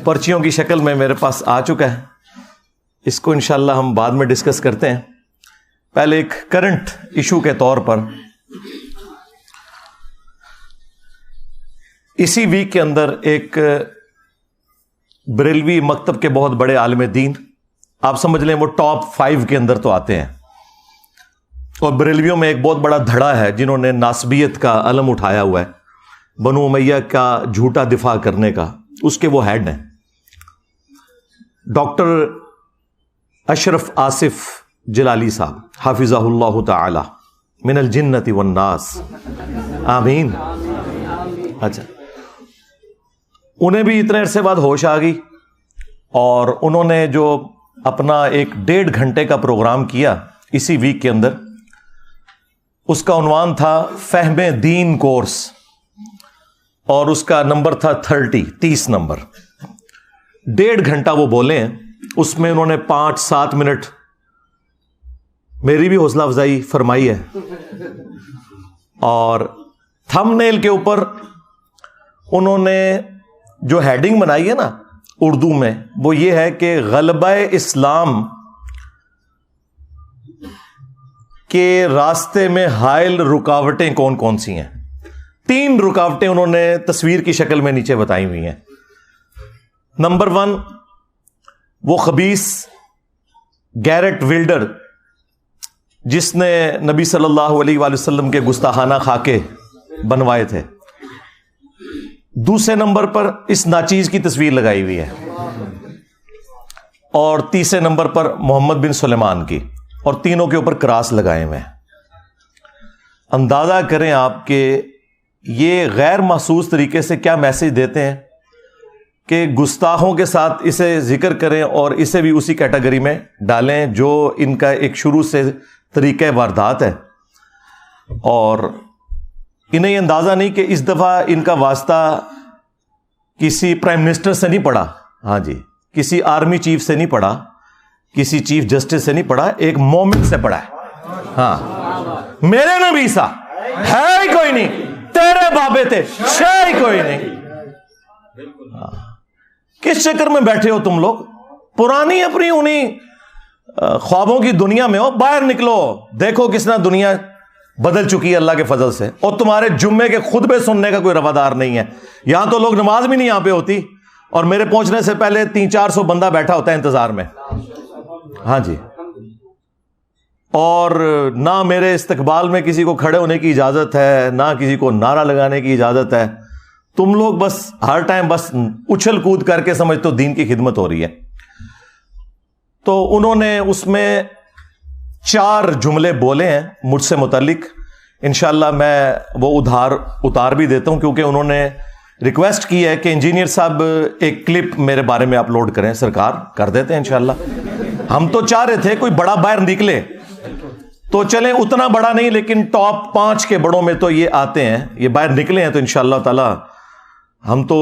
پرچیوں کی شکل میں میرے پاس آ چکا ہے. اس کو انشاءاللہ ہم بعد میں ڈسکس کرتے ہیں. پہلے ایک کرنٹ ایشو کے طور پر اسی ویک کے اندر ایک بریلوی مکتب کے بہت بڑے عالم دین، آپ سمجھ لیں وہ ٹاپ 5 کے اندر تو آتے ہیں، اور بریلویوں میں ایک بہت بڑا دھڑا ہے جنہوں نے ناسبیت کا علم اٹھایا ہوا ہے، بنو امیہ کا جھوٹا دفاع کرنے کا، اس کے وہ ہیڈ ہیں ڈاکٹر اشرف آصف جلالی صاحب حافظہ اللہ تعالی من الجنت والناس آمین. اچھا، انہیں بھی اتنے عرصے بعد ہوش آ گئی اور انہوں نے جو اپنا ایک 1.5 گھنٹے کا پروگرام کیا اسی ویک کے اندر، اس کا عنوان تھا فہم دین کورس، اور اس کا نمبر تھا 30 نمبر. 1.5 گھنٹہ وہ بولے ہیں، اس میں انہوں نے 5-7 منٹ میری بھی حوصلہ افزائی فرمائی ہے، اور تھم نیل کے اوپر انہوں نے جو ہیڈنگ بنائی ہے نا اردو میں، وہ یہ ہے کہ غلبہ اسلام کے راستے میں حائل رکاوٹیں کون کون سی ہیں. 3 رکاوٹیں انہوں نے تصویر کی شکل میں نیچے بتائی ہوئی ہیں. نمبر 1، وہ خبیث گیرٹ ولڈر جس نے نبی صلی اللہ علیہ وآلہ وسلم کے گستاخانہ خاکے بنوائے تھے. دوسرے نمبر پر اس ناچیز کی تصویر لگائی ہوئی ہے، اور تیسرے نمبر پر محمد بن سلیمان کی، اور تینوں کے اوپر کراس لگائے ہوئے ہیں. اندازہ کریں آپ کہ یہ غیر محسوس طریقے سے کیا میسج دیتے ہیں کہ گستاخوں کے ساتھ اسے ذکر کریں اور اسے بھی اسی کیٹیگری میں ڈالیں جو ان کا ایک شروع سے طریقہ واردات ہے. اور انہیں یہ اندازہ نہیں کہ اس دفعہ ان کا واسطہ کسی پرائم منسٹر سے نہیں پڑا، ہاں جی، کسی آرمی چیف سے نہیں پڑا، کسی چیف جسٹس سے نہیں پڑا، ایک مومن سے پڑا ہے. ہاں، میرے نبی سا ہے ہی کوئی نہیں، تیرے بابے تھے ہے ہی کوئی نہیں. کس چکر میں بیٹھے ہو تم لوگ؟ پرانی اپنی انہیں خوابوں کی دنیا میں ہو، باہر نکلو، دیکھو کس طرح دنیا بدل چکی ہے اللہ کے فضل سے. اور تمہارے جمعے کے خطبے سننے کا کوئی روادار نہیں ہے. یہاں تو لوگ نماز بھی نہیں یہاں پہ ہوتی، اور میرے پہنچنے سے پہلے 300-400 بندہ بیٹھا ہوتا ہے انتظار میں. ہاں جی، اور نہ میرے استقبال میں کسی کو کھڑے ہونے کی اجازت ہے، نہ کسی کو نعرہ لگانے کی اجازت ہے. تم لوگ بس ہر ٹائم بس اچھل کود کر کے سمجھتے ہو دین کی خدمت ہو رہی ہے. تو انہوں نے اس میں 4 جملے بولے ہیں مجھ سے متعلق. انشاءاللہ میں وہ اتار بھی دیتا ہوں، کیونکہ انہوں نے ریکویسٹ کی ہے کہ انجینئر صاحب ایک کلپ میرے بارے میں اپلوڈ کریں. سرکار کر دیتے ہیں انشاءاللہ. ہم تو چاہ رہے تھے کوئی بڑا باہر نکلے، تو چلیں اتنا بڑا نہیں لیکن ٹاپ 5 کے بڑوں میں تو یہ آتے ہیں، یہ باہر نکلے ہیں. تو انشاءاللہ تعالی ہم تو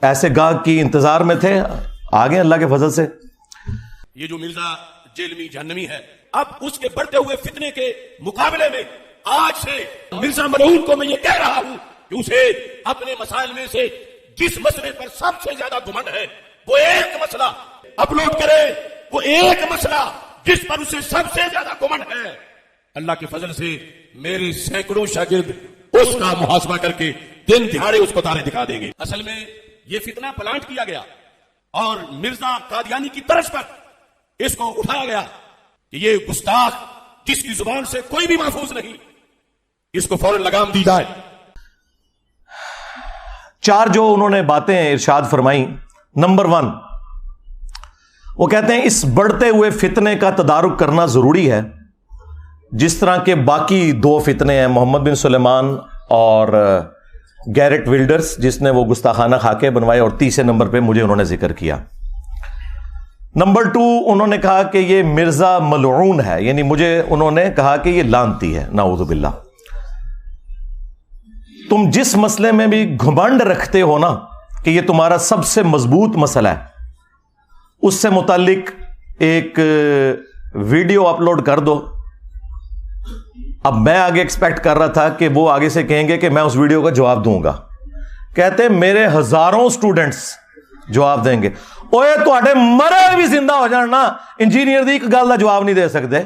ایسے گاہک کی انتظار میں تھے، آگے اللہ کے فضل سے. یہ جو مرزا جیلمی جہنمی ہے، اب اس کے بڑھتے ہوئے فتنے کے مقابلے میں آج سے مرزا ملعون کو میں یہ کہہ رہا ہوں کہ اسے اپنے مسائل میں سے جس مسئلے پر سب سے زیادہ گھمنڈ ہے وہ ایک مسئلہ اپلوڈ کرے، وہ ایک مسئلہ جس پر اسے سب سے زیادہ گھمنڈ ہے. اللہ کے فضل سے میرے سینکڑوں شاگرد اس کا محاسبہ کر کے دن دہاڑے اس کو تارے دکھا دیں گے. اصل میں یہ فتنہ پلانٹ کیا گیا اور مرزا قادیانی کی طرز پر اس کو اٹھایا گیا کہ یہ گستاخ جس کی زبان سے کوئی بھی محفوظ نہیں، اس کو فوراً لگام دی جائے. 4 جو انہوں نے باتیں ارشاد فرمائی. نمبر 1، وہ کہتے ہیں اس بڑھتے ہوئے فتنے کا تدارک کرنا ضروری ہے، جس طرح کے باقی 2 فتنے ہیں، محمد بن سلیمان اور گیرٹ ولڈرز جس نے وہ گستاخانہ خاکے بنوائے، اور تیسرے نمبر پہ مجھے انہوں نے ذکر کیا. نمبر 2، انہوں نے کہا کہ یہ مرزا ملعون ہے، یعنی مجھے انہوں نے کہا کہ یہ لعنتی ہے، نعوذ باللہ. تم جس مسئلے میں بھی گھمنڈ رکھتے ہو نا کہ یہ تمہارا سب سے مضبوط مسئلہ ہے، اس سے متعلق ایک ویڈیو اپلوڈ کر دو. اب میں آگے ایکسپیکٹ کر رہا تھا کہ وہ آگے سے کہیں گے کہ میں اس ویڈیو کا جواب دوں گا. کہتے میرے ہزاروں سٹوڈنٹس ਜਵਾਬ ਦੇਣਗੇ। ਓਏ ਤੁਹਾਡੇ ਮਰੇ ਵੀ ਜ਼ਿੰਦਾ ਹੋ ਜਾਣ ਨਾ, ਇੰਜੀਨੀਅਰ ਦੀ ਇੱਕ ਗੱਲ ਦਾ ਜਵਾਬ ਨਹੀਂ ਦੇ ਸਕਦੇ।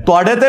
ਤੁਹਾਡੇ ਤੇ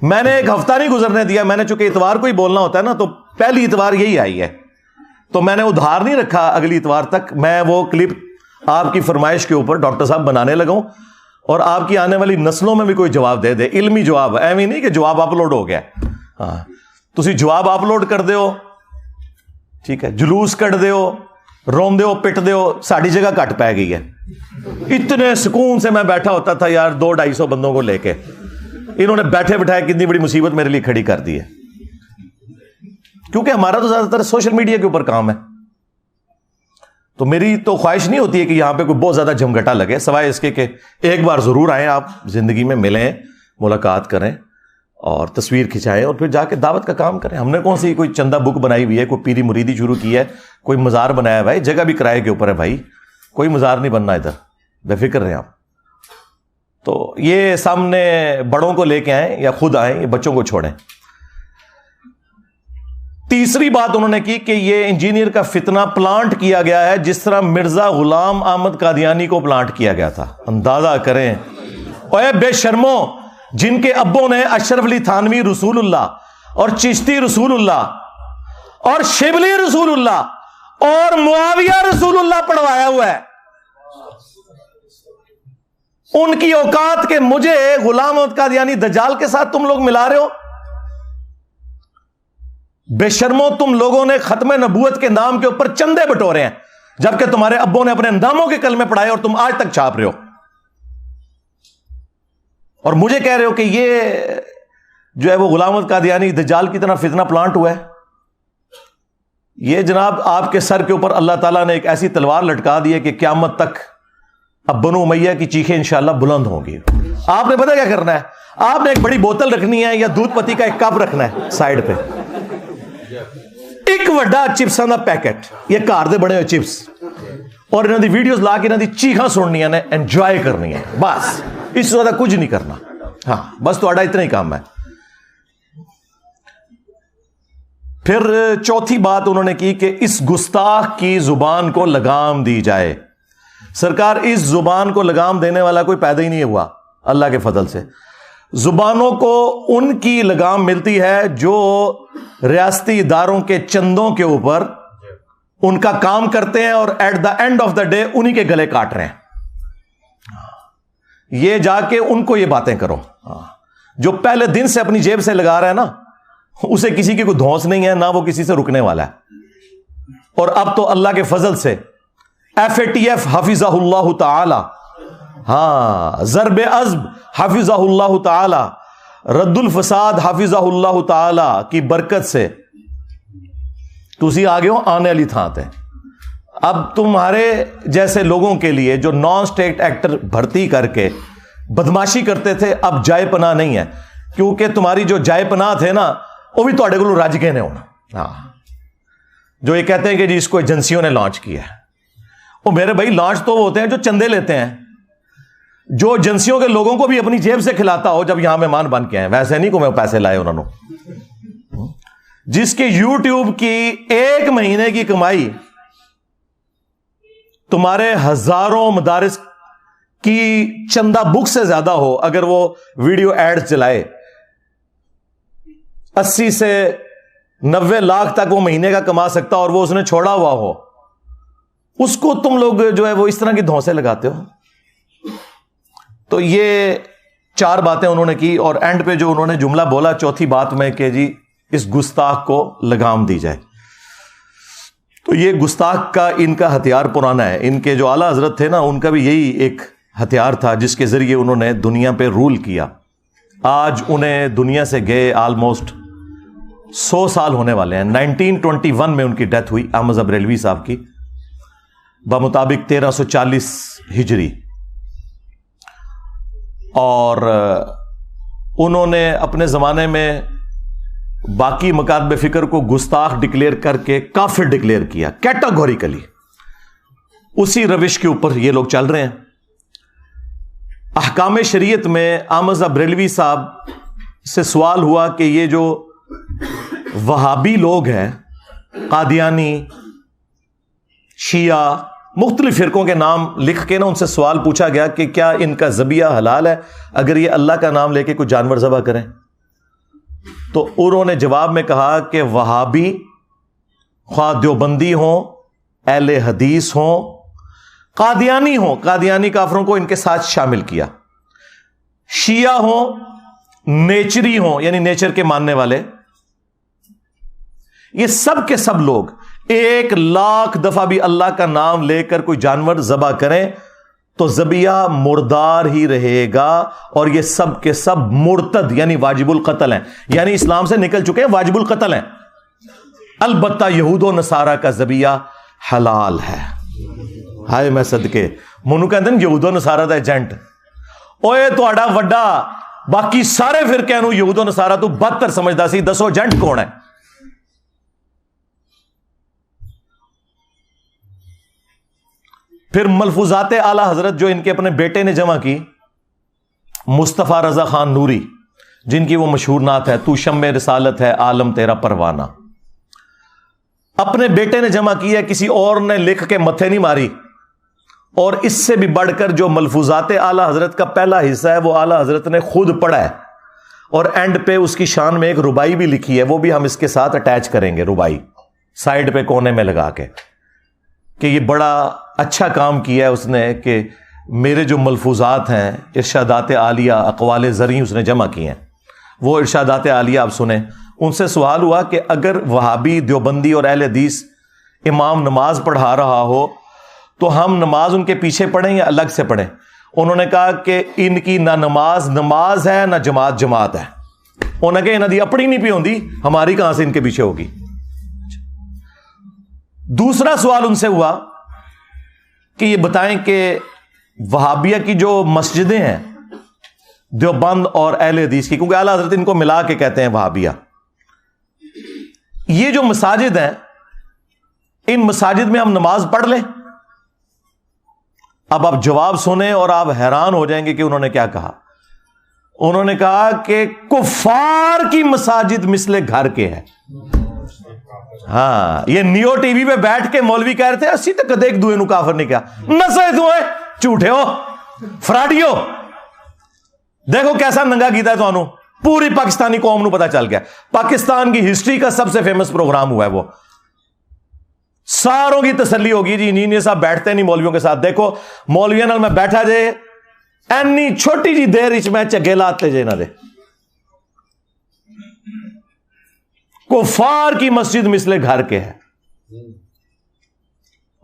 میں نے ایک ہفتہ نہیں گزرنے دیا. میں نے چونکہ اتوار کو ہی بولنا ہوتا ہے نا, تو پہلی اتوار یہی آئی ہے, تو میں نے ادھار نہیں رکھا اگلی اتوار تک. میں وہ کلپ آپ کی فرمائش کے اوپر ڈاکٹر صاحب بنانے لگا ہوں, اور آپ کی آنے والی نسلوں میں بھی کوئی جواب دے دے, علمی جواب, ایویں نہیں کہ جواب اپلوڈ ہو گیا. ہاں تسی جواب اپلوڈ کر دیو, ٹھیک ہے, جلوس کٹ دیو, روندے ہو, پٹ دیو, ساڑی جگہ کٹ پہ گئی ہے. اتنے سکون سے میں بیٹھا ہوتا تھا یار 200-250 بندوں کو لے کے. انہوں نے بیٹھے بٹھائے کتنی بڑی مصیبت میرے لیے کھڑی کر دی ہے, کیونکہ ہمارا تو زیادہ تر سوشل میڈیا کے اوپر کام ہے. تو میری تو خواہش نہیں ہوتی ہے کہ یہاں پہ کوئی بہت زیادہ جھمگٹا لگے, سوائے اس کے کہ ایک بار ضرور آئیں آپ, زندگی میں ملیں, ملاقات کریں اور تصویر کھنچائیں, اور پھر جا کے دعوت کا کام کریں. ہم نے کون سی کوئی چندہ بک بنائی ہوئی ہے, کوئی پیری مریدی شروع کی ہے, کوئی مزار بنایا ہے بھائی, جگہ بھی کرائے کے اوپر ہے بھائی, کوئی مزار نہیں بننا ادھر, بے فکر رہیں آپ. تو یہ سامنے بڑوں کو لے کے آئیں یا خود آئیں, یہ بچوں کو چھوڑیں. تیسری بات انہوں نے کی کہ یہ انجینئر کا فتنہ پلانٹ کیا گیا ہے جس طرح مرزا غلام احمد قادیانی کو پلانٹ کیا گیا تھا. اندازہ کریں, اوے بے شرمو, جن کے ابوں نے اشرف علی تھانوی رسول اللہ اور چشتی رسول اللہ اور شبلی رسول اللہ اور معاویہ رسول اللہ پڑھوایا ہوا ہے, ان کی اوقات کے مجھے غلام احمد قادیانی دجال کے ساتھ تم لوگ ملا رہے ہو. بے شرمو, تم لوگوں نے ختم نبوت کے نام کے اوپر چندے بٹورے ہیں, جبکہ تمہارے ابوں نے اپنے انداموں کے کلمے پڑھائے اور تم آج تک چھاپ رہے ہو, اور مجھے کہہ رہے ہو کہ یہ جو ہے وہ غلام احمد قادیانی دجال کی طرح فتنہ پلانٹ ہوا ہے. یہ جناب آپ کے سر کے اوپر اللہ تعالیٰ نے ایک ایسی تلوار لٹکا دی ہے کہ قیامت تک اب بنو امیہ کی چیخیں انشاءاللہ بلند ہوں گی. آپ نے پتہ کیا کرنا ہے, آپ نے ایک بڑی بوتل رکھنی ہے یا دودھ پتی کا ایک کپ رکھنا ہے سائڈ پہ, ایک وڈا چپساں دا پیکٹ, یہ گھر دے بنے ہوئے چپس, اور انہوں دی ویڈیوز لا کے انہوں دی چیخاں سننیاں نے, انجوائے کرنی ہے, بس اس سے زیادہ کچھ نہیں کرنا. ہاں بس تہاڈا اتنا ہی کام ہے. پھر چوتھی بات انہوں نے کی کہ اس گستاخ کی زبان کو لگام دی جائے. سرکار, اس زبان کو لگام دینے والا کوئی پیدا ہی نہیں ہوا اللہ کے فضل سے. زبانوں کو ان کی لگام ملتی ہے جو ریاستی اداروں کے چندوں کے اوپر ان کا کام کرتے ہیں, اور at the end of the day انہی کے گلے کاٹ رہے ہیں. یہ جا کے ان کو یہ باتیں کرو. جو پہلے دن سے اپنی جیب سے لگا رہا ہے نا, اسے کسی کی کوئی دھونس نہیں ہے, نہ وہ کسی سے رکنے والا ہے. اور اب تو اللہ کے فضل سے FATF حفظہ اللہ تعالی, ہاں ضرب عزب حفظہ اللہ تعالی, رد الفساد حفظہ اللہ تعالی کی برکت سے تسی آگے ہو آنے والی تھان تے. اب تمہارے جیسے لوگوں کے لیے جو نان اسٹیٹ ایکٹر بھرتی کر کے بدماشی کرتے تھے, اب جائے پناہ نہیں ہے, کیونکہ تمہاری جو جائے پناہ تھے نا وہ بھی تواڈے کولوں رج گئے نے ہونا. ہاں جو یہ کہتے ہیں کہ جی اس کو ایجنسیوں نے لانچ کیا ہے, وہ میرے بھائی لانچ تو وہ ہوتے ہیں جو چندے لیتے ہیں, جو ایجنسیوں کے لوگوں کو بھی اپنی جیب سے کھلاتا ہو جب یہاں مہمان بن کے آئے, ویسے نہیں کو میں پیسے لائے انہوں نے. جس کی یوٹیوب کی ایک مہینے کی کمائی تمہارے ہزاروں مدارس کی چندہ بک سے زیادہ ہو, اگر وہ ویڈیو ایڈ چلائے 80 سے 90 لاکھ تک وہ مہینے کا کما سکتا, اور وہ اس نے چھوڑا ہوا ہو, اس کو تم لوگ جو ہے وہ اس طرح کی دھونسے لگاتے ہو. تو یہ 4 باتیں انہوں نے کی, اور اینڈ پہ جو انہوں نے جملہ بولا چوتھی بات میں کہ جی اس گستاخ کو لگام دی جائے. تو یہ گستاخ کا ان کا ہتھیار پرانا ہے. ان کے جو اعلیٰ حضرت تھے نا, ان کا بھی یہی ایک ہتھیار تھا جس کے ذریعے انہوں نے دنیا پہ رول کیا. آج انہیں دنیا سے گئے آلموسٹ 100 سال ہونے والے ہیں. 1921 میں ان کی ڈیتھ ہوئی احمد رضا بریلوی صاحب کی, بمطابق 1340 ہجری. اور انہوں نے اپنے زمانے میں باقی مکاتب فکر کو گستاخ ڈکلیئر کر کے کافر ڈکلیئر کیا کیٹاگوریکلی. اسی روش کے اوپر یہ لوگ چل رہے ہیں. احکام شریعت میں احمد رضا بریلوی صاحب سے سوال ہوا کہ یہ جو وہابی لوگ ہیں, قادیانی, شیعہ, مختلف فرقوں کے نام لکھ کے نا ان سے سوال پوچھا گیا کہ کیا ان کا ذبیحہ حلال ہے اگر یہ اللہ کا نام لے کے کوئی جانور ذبح کریں. تو انہوں نے جواب میں کہا کہ وہابی خواہ دیوبندی ہوں، اہل حدیث ہوں، قادیانی ہوں، قادیانی کافروں کو ان کے ساتھ شامل کیا، شیعہ ہوں، نیچری ہوں یعنی نیچر کے ماننے والے، یہ سب کے سب لوگ 1,00,000 دفعہ بھی اللہ کا نام لے کر کوئی جانور ذبح کریں تو ذبیحہ مردار ہی رہے گا، اور یہ سب کے سب مرتد یعنی واجب القتل ہیں، یعنی اسلام سے نکل چکے ہیں، واجب القتل ہیں۔ البتہ یہود و نصارہ کا ذبیحہ حلال ہے۔ ہائے میں صدقے منو کہندے نے یہود و نصارہ دا ایجنٹ، اوئے تہاڈا وڈا باقی سارے فرقے نو یہود و نصارہ تو بدتر سمجھدا سی، دسو ایجنٹ کون ہے؟ پھر ملفوظات اعلی حضرت جو ان کے اپنے بیٹے نے جمع کی، مصطفیٰ رضا خان نوری، جن کی وہ مشہور نعت ہے، تو شمع رسالت ہے عالم تیرا پروانہ، اپنے بیٹے نے جمع کی ہے، کسی اور نے لکھ کے متھے نہیں ماری۔ اور اس سے بھی بڑھ کر جو ملفوظات اعلی حضرت کا پہلا حصہ ہے وہ اعلی حضرت نے خود پڑھا ہے، اور اینڈ پہ اس کی شان میں ایک ربائی بھی لکھی ہے، وہ بھی ہم اس کے ساتھ اٹیچ کریں گے، ربائی سائڈ پہ کونے میں لگا کے، کہ یہ بڑا اچھا کام کیا ہے اس نے کہ میرے جو ملفوظات ہیں ارشادات عالیہ اقوال زرعی اس نے جمع کی ہیں، وہ ارشادات عالیہ آپ سنیں۔ ان سے سوال ہوا کہ اگر وہابی دیوبندی اور اہل حدیث امام نماز پڑھا رہا ہو تو ہم نماز ان کے پیچھے پڑھیں یا الگ سے پڑھیں؟ انہوں نے کہا کہ ان کی نہ نماز نماز ہے نہ جماعت جماعت ہے، انہوں نے کہا انہاں دی اپنی نہیں پی ہوندی، ہماری کہاں سے ان کے پیچھے ہوگی۔ دوسرا سوال ان سے ہوا کہ یہ بتائیں کہ وہابیہ کی جو مسجدیں ہیں دیوبند اور اہل حدیث کی، کیونکہ اعلیٰ حضرت ان کو ملا کے کہتے ہیں وہابیہ، یہ جو مساجد ہیں ان مساجد میں ہم نماز پڑھ لیں؟ اب آپ جواب سنیں اور آپ حیران ہو جائیں گے کہ انہوں نے کیا کہا۔ انہوں نے کہا کہ کفار کی مساجد مثل گھر کے ہے۔ ہاں، یہ نیو ٹی وی پہ بیٹھ کے مولوی کہہ رہے تھے اسی تک کدے ایک دوئے نو کافر نہیں کیا، نسے دوئے جھوٹے ہو فراڈیو، دیکھو کیسا ننگا کیتا ہے تو انہوں پوری پاکستانی قوم نو پتا چل گیا۔ پاکستان کی ہسٹری کا سب سے فیمس پروگرام ہوا ہے، وہ ساروں کی تسلی ہوگی جی انجینئر صاحب بیٹھتے نہیں مولویوں کے ساتھ، دیکھو مولویوں نال میں بیٹھا جے اینی چھوٹی جی دیر اچ میں چگے لاتے جے نہ دے۔ کفار کی مسجد مثل گھر کے ہے۔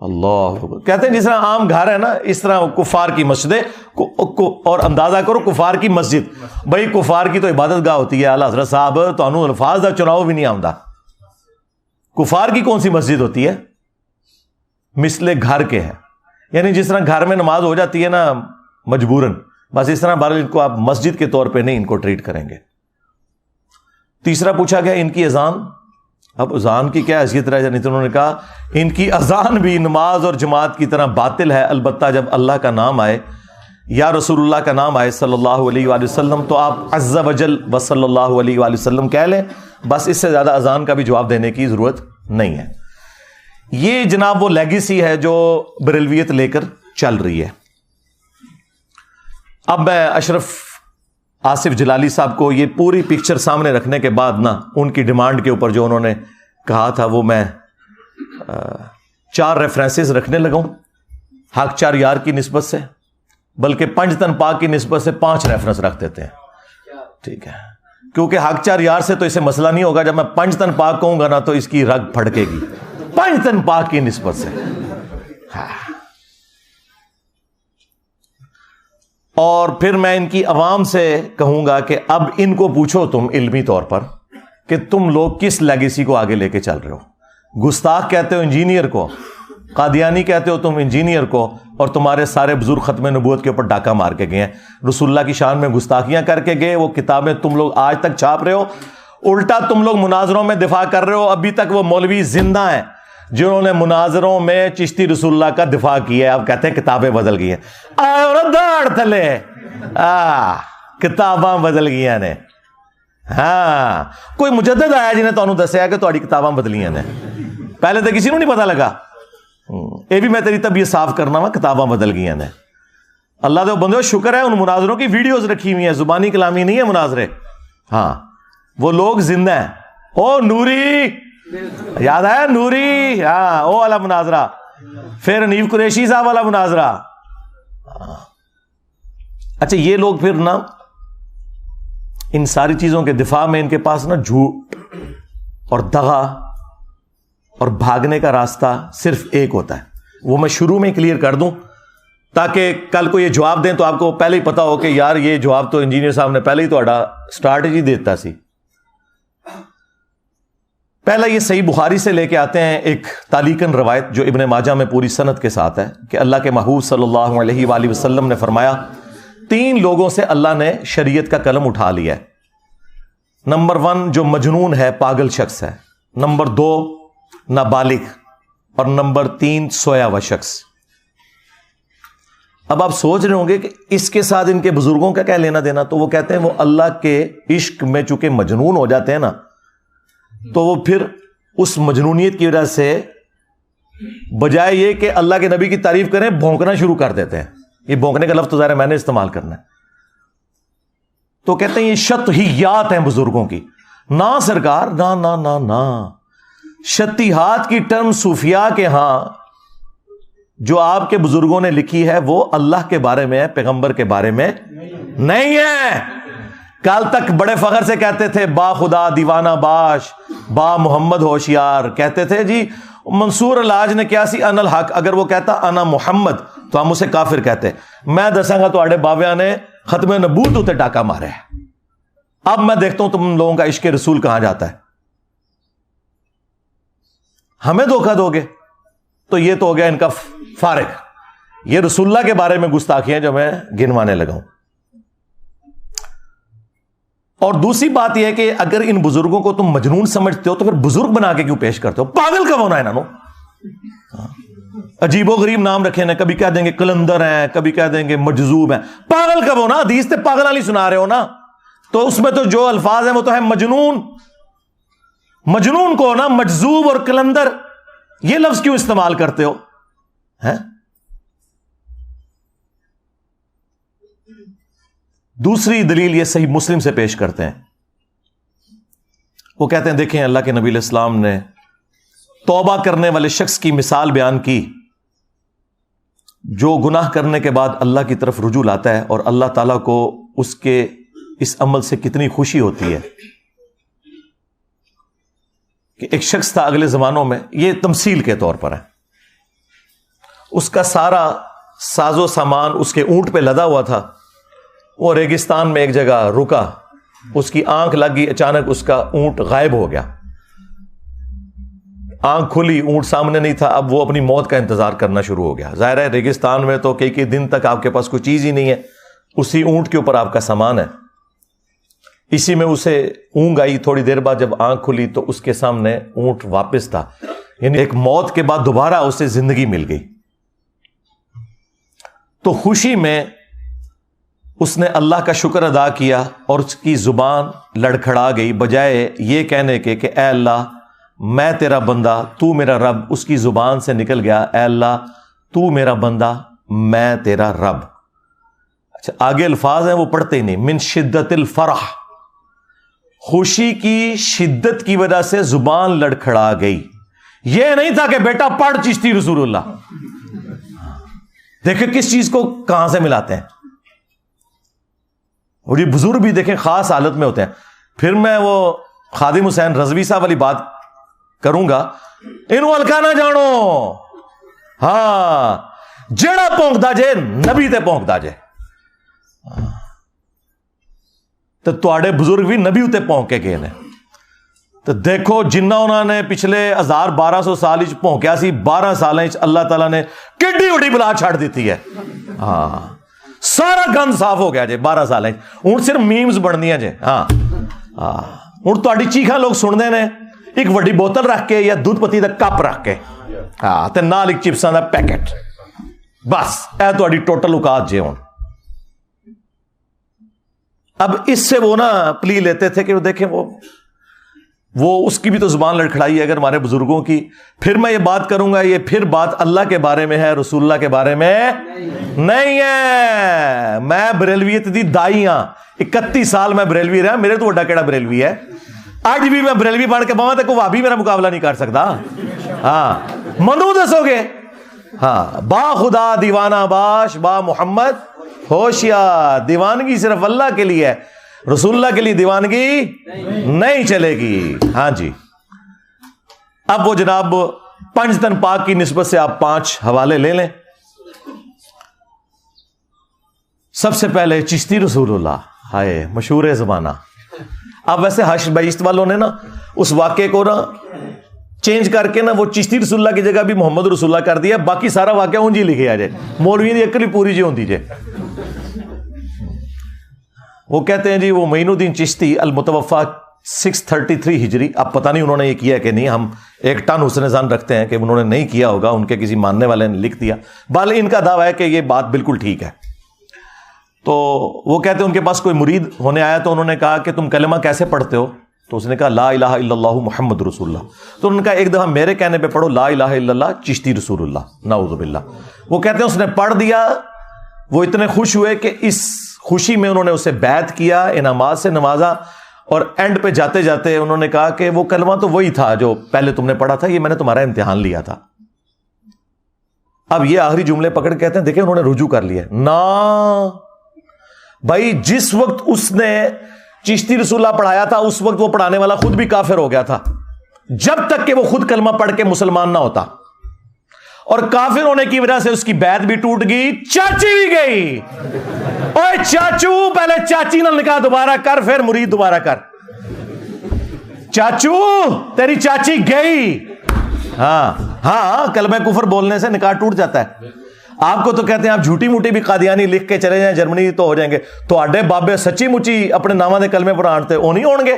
اللہ کہتے ہیں جس طرح عام گھر ہے نا اس طرح کفار کی مسجد، اور اندازہ کرو کفار کی مسجد، بھائی کفار کی تو عبادت گاہ ہوتی ہے، اعلیٰ حضرت صاحب تو انہوں الفاظ دا چناؤ بھی نہیں آمدہ، کفار کی کون سی مسجد ہوتی ہے؟ مثل گھر کے ہے، یعنی جس طرح گھر میں نماز ہو جاتی ہے نا مجبوراً، بس اس طرح بہرحال ان کو آپ مسجد کے طور پہ نہیں ان کو ٹریٹ کریں گے۔ تیسرا پوچھا گیا ان کی اذان، اب اذان کی کیا حیثیت رہ جانی، تو انہوں نے کہا ان کی اذان بھی نماز اور جماعت کی طرح باطل ہے، البتہ جب اللہ کا نام آئے یا رسول اللہ کا نام آئے صلی اللہ علیہ وآلہ وسلم تو آپ عز وجل و صلی اللہ علیہ وآلہ وسلم کہہ لیں، بس اس سے زیادہ اذان کا بھی جواب دینے کی ضرورت نہیں ہے۔ یہ جناب وہ لیگیسی ہے جو بریلویت لے کر چل رہی ہے۔ اب میں اشرف آصف جلالی صاحب کو یہ پوری پکچر سامنے رکھنے کے بعد نا ان کی ڈیمانڈ کے اوپر جو انہوں نے کہا تھا وہ میں 4 ریفرنسز رکھنے لگا ہوں، حق 4 یار کی نسبت سے، بلکہ پنج تن پاک کی نسبت سے 5 ریفرنس رکھ دیتے ہیں، ٹھیک ہے، کیونکہ حق 4 یار سے تو اسے مسئلہ نہیں ہوگا، جب میں پنج تن پاک کہوں گا نا تو اس کی رگ پھڑکے گی، پنج تن پاک کی نسبت سے۔ اور پھر میں ان کی عوام سے کہوں گا کہ اب ان کو پوچھو تم علمی طور پر کہ تم لوگ کس لیگیسی کو آگے لے کے چل رہے ہو۔ گستاخ کہتے ہو انجینئر کو، قادیانی کہتے ہو تم انجینئر کو، اور تمہارے سارے بزرگ ختم نبوت کے اوپر ڈاکہ مار کے گئے ہیں، رسول اللہ کی شان میں گستاخیاں کر کے گئے، وہ کتابیں تم لوگ آج تک چھاپ رہے ہو، الٹا تم لوگ مناظروں میں دفاع کر رہے ہو، ابھی تک وہ مولوی زندہ ہیں جنہوں نے مناظروں میں چشتی رسول اللہ کا دفاع کیا ہے، اب کہتے ہیں کتابیں بدل گئی ہیں، داڑ تھلے کتاباں بدل گئی نے۔ ہاں کوئی مجدد آیا جنہیں تمہیں دسیا کہ تہاڈی کتاباں بدلیاں نے، پہلے تو کسی کو نہیں پتا لگا، یہ بھی میں تیری طبیعت صاف کرنا وا، کتاباں بدل گئی نے۔ اللہ دے بندو شکر ہے ان مناظروں کی ویڈیوز رکھی ہوئی ہیں، زبانی کلامی نہیں ہے مناظرے۔ ہاں وہ لوگ زندہ ہیں. او نوری, یاد ہے نوری, ہاں او والا مناظرہ, پھر حنیف قریشی صاحب والا مناظرہ. اچھا یہ لوگ پھر نا ان ساری چیزوں کے دفاع میں ان کے پاس نا جھوٹ اور دغا اور بھاگنے کا راستہ صرف ایک ہوتا ہے. وہ میں شروع میں کلیئر کر دوں تاکہ کل کو یہ جواب دیں تو آپ کو پہلے ہی پتا ہو کہ یار یہ جواب تو انجینئر صاحب نے پہلے ہی تہاڈا اسٹریٹجی دیتا سی. پہلا یہ صحیح بخاری سے لے کے آتے ہیں ایک تعلیقاً روایت جو ابن ماجہ میں پوری سند کے ساتھ ہے کہ اللہ کے محبوب صلی اللہ علیہ وآلہ وسلم نے فرمایا 3 لوگوں سے اللہ نے شریعت کا قلم اٹھا لیا ہے. نمبر 1 جو مجنون ہے, پاگل شخص ہے. نمبر 2 نابالغ, اور نمبر 3 سویا ہوا شخص. اب آپ سوچ رہے ہوں گے کہ اس کے ساتھ ان کے بزرگوں کا کیا لینا دینا, تو وہ کہتے ہیں وہ اللہ کے عشق میں چونکہ مجنون ہو جاتے ہیں نا, تو وہ پھر اس مجنونیت کی وجہ سے بجائے یہ کہ اللہ کے نبی کی تعریف کریں بھونکنا شروع کر دیتے ہیں. یہ بھونکنے کا لفظ تو ظاہر میں نے استعمال کرنا ہے. تو کہتے ہیں یہ شطحیات ہیں بزرگوں کی. نہ سرکار, نہ نہ نہ نہ, شطحیات کی ٹرم صوفیاء کے ہاں جو آپ کے بزرگوں نے لکھی ہے وہ اللہ کے بارے میں ہے, پیغمبر کے بارے میں نہیں ہے. کل تک بڑے فخر سے کہتے تھے با خدا دیوانہ باش, با محمد ہوشیار, کہتے تھے جی منصور الحاج نے کیا سی ان الحق, اگر وہ کہتا انا محمد تو ہم اسے کافر کہتے. میں دساں گا تو باویاں نے ختم نبوت ہوتے ٹاکا مارے. اب میں دیکھتا ہوں تم لوگوں کا عشق رسول کہاں جاتا ہے. ہمیں دھوکہ دو گے تو یہ تو ہو گیا ان کا فارغ. یہ رسول اللہ کے بارے میں گستاخیاں جو میں گنوانے لگا ہوں. اور دوسری بات یہ ہے کہ اگر ان بزرگوں کو تم مجنون سمجھتے ہو تو پھر بزرگ بنا کے کیوں پیش کرتے ہو؟ پاگل کب ہونا ہے انہوں. عجیب و غریب نام رکھے نا, کبھی کہہ دیں گے کلندر ہیں, کبھی کہہ دیں گے مجذوب ہیں. پاگل کب ہونا؟ حدیث تے پاگل والی سنا رہے ہو نا, تو اس میں تو جو الفاظ ہیں وہ تو ہے مجنون. مجنون کو نا مجذوب اور کلندر یہ لفظ کیوں استعمال کرتے ہو ہیں؟ دوسری دلیل یہ صحیح مسلم سے پیش کرتے ہیں. وہ کہتے ہیں دیکھیں اللہ کے نبی علیہ السلام نے توبہ کرنے والے شخص کی مثال بیان کی جو گناہ کرنے کے بعد اللہ کی طرف رجوع لاتا ہے, اور اللہ تعالیٰ کو اس کے اس عمل سے کتنی خوشی ہوتی ہے. کہ ایک شخص تھا اگلے زمانوں میں, یہ تمثیل کے طور پر ہے, اس کا سارا ساز و سامان اس کے اونٹ پہ لدا ہوا تھا. وہ ریگستان میں ایک جگہ رکا, اس کی آنکھ لگ گئی, اچانک اس کا اونٹ غائب ہو گیا. آنکھ کھلی, اونٹ سامنے نہیں تھا. اب وہ اپنی موت کا انتظار کرنا شروع ہو گیا. ظاہر ہے ریگستان میں تو کئی دن تک آپ کے پاس کوئی چیز ہی نہیں ہے, اسی اونٹ کے اوپر آپ کا سامان ہے. اسی میں اسے اونگ آئی. تھوڑی دیر بعد جب آنکھ کھلی تو اس کے سامنے اونٹ واپس تھا, یعنی ایک موت کے بعد دوبارہ اسے زندگی مل گئی. تو خوشی میں اس نے اللہ کا شکر ادا کیا اور اس کی زبان لڑکھڑا گئی. بجائے یہ کہنے کے کہ اے اللہ میں تیرا بندہ تو میرا رب, اس کی زبان سے نکل گیا اے اللہ تو میرا بندہ میں تیرا رب. اچھا آگے الفاظ ہیں وہ پڑھتے ہی نہیں. من شدت الفرح, خوشی کی شدت کی وجہ سے زبان لڑکھڑا گئی. یہ نہیں تھا کہ بیٹا پڑھ چشتی رسول اللہ. دیکھیں کس چیز کو کہاں سے ملاتے ہیں. اور یہ بزرگ بھی دیکھیں خاص حالت میں ہوتے ہیں. پھر میں وہ خادم حسین رضوی صاحب والی بات کروں گا, انہوں ہلکا نہ جانو, ہاں جیڑا پونکدا جے نبی تے پونکدا جے. تو تواڈے بزرگ بھی نبی تے پونک کے گئے نے. تو دیکھو جنہ انہوں نے پچھلے 1200 سال پونکیا سی, 12 سال اللہ تعالیٰ نے کیڈی وڈی بلا چھڑ دیتی ہے. ہاں سارا گند صاف ہو گیا جے 12 سال. ہوں صرف میمز بننیاں جے. ہاں ہوں تہاڈی چیخاں لوگ سنتے ہیں ایک وڈی بوتل رکھ کے یا دودھ پتی دا کپ رکھ کے, ہاں تے نال ایک چپساں دا پیکٹ, بس اے تہاڈی ٹوٹل اوقات جے. ہوں اب اس سے وہ نا پلی لیتے تھے کہ وہ دیکھیں وہ اس کی بھی تو زبان لڑکھڑائی ہے اگر ہمارے بزرگوں کی. پھر میں یہ بات کروں گا, یہ پھر بات اللہ کے بارے میں ہے, رسول اللہ کے بارے میں نہیں ہے. میں بریلویت دی دائی ہاں, 31 سال میں بریلوی رہا, میرے تو وڈا کیڑا بریلوی ہے. آج بھی میں بریلوی پڑھ کے بہت کو وہابی میرا مقابلہ نہیں کر سکتا. ہاں منو دسو گے. ہاں با خدا دیوانہ باش با محمد ہوشیار. دیوانگی صرف اللہ کے لیے ہے, رسول اللہ کے لیے دیوانگی نہیں چلے گی. ہاں جی, اب وہ جناب پنجتن پاک کی نسبت سے آپ 5 حوالے لے لیں. سب سے پہلے چشتی رسول اللہ, ہائے مشہور زمانہ. اب ویسے حشر بیشت والوں نے نا اس واقعے کو نا چینج کر کے نا وہ چشتی رسول اللہ کی جگہ بھی محمد رسول اللہ کر دیا. باقی سارا واقعہ اون جی لکھے آ جائے, مولوی دی عقل پوری جی ہوتی جائے. وہ کہتے ہیں جی وہ معین الدین چشتی المتوفا 633 ہجری. اب پتہ نہیں انہوں نے یہ کیا کہ نہیں, ہم 1 ٹن حسن ظن رکھتے ہیں کہ انہوں نے نہیں کیا ہوگا, ان کے کسی ماننے والے نے لکھ دیا. بال ان کا دعویٰ ہے کہ یہ بات بالکل ٹھیک ہے. تو وہ کہتے ہیں ان کے پاس کوئی مرید ہونے آیا تو انہوں نے کہا کہ تم کلمہ کیسے پڑھتے ہو؟ تو اس نے کہا لا الہ الا اللہ محمد رسول اللہ. تو انہوں نے کہا ایک دفعہ میرے کہنے پہ پڑھو لا الہ الا اللہ چشتی رسول اللہ. نعوذ باللہ. وہ کہتے ہیں اس نے پڑھ دیا, وہ اتنے خوش ہوئے کہ اس خوشی میں انہوں نے اسے بیعت کیا, انعامات سے نوازا, اور اینڈ پہ جاتے جاتے انہوں نے کہا کہ وہ کلمہ تو وہی تھا جو پہلے تم نے پڑھا تھا, یہ میں نے تمہارا امتحان لیا تھا. اب یہ آخری جملے پکڑ کہتے ہیں دیکھیں انہوں نے رجوع کر لیا. نا بھائی, جس وقت اس نے چشتی رسول اللہ پڑھایا تھا اس وقت وہ پڑھانے والا خود بھی کافر ہو گیا تھا, جب تک کہ وہ خود کلمہ پڑھ کے مسلمان نہ ہوتا. اور کافر ہونے کی وجہ سے اس کی بیعت بھی ٹوٹ گئی, چاچی بھی گئی. اوے چاچو, پہلے چاچی نہ نکاح دوبارہ کر, پھر مرید دوبارہ کر. چاچو تیری چاچی گئی. ہاں ہاں, کلمہ کفر بولنے سے نکاح ٹوٹ جاتا ہے. آپ کو تو کہتے ہیں آپ جھوٹی موٹی بھی قادیانی لکھ کے چلے جائیں جرمنی تو ہو جائیں گے. تو آڈے بابے سچی مچی اپنے نامہ دے کلمے پر آنٹتے وہ نہیں ہون گے.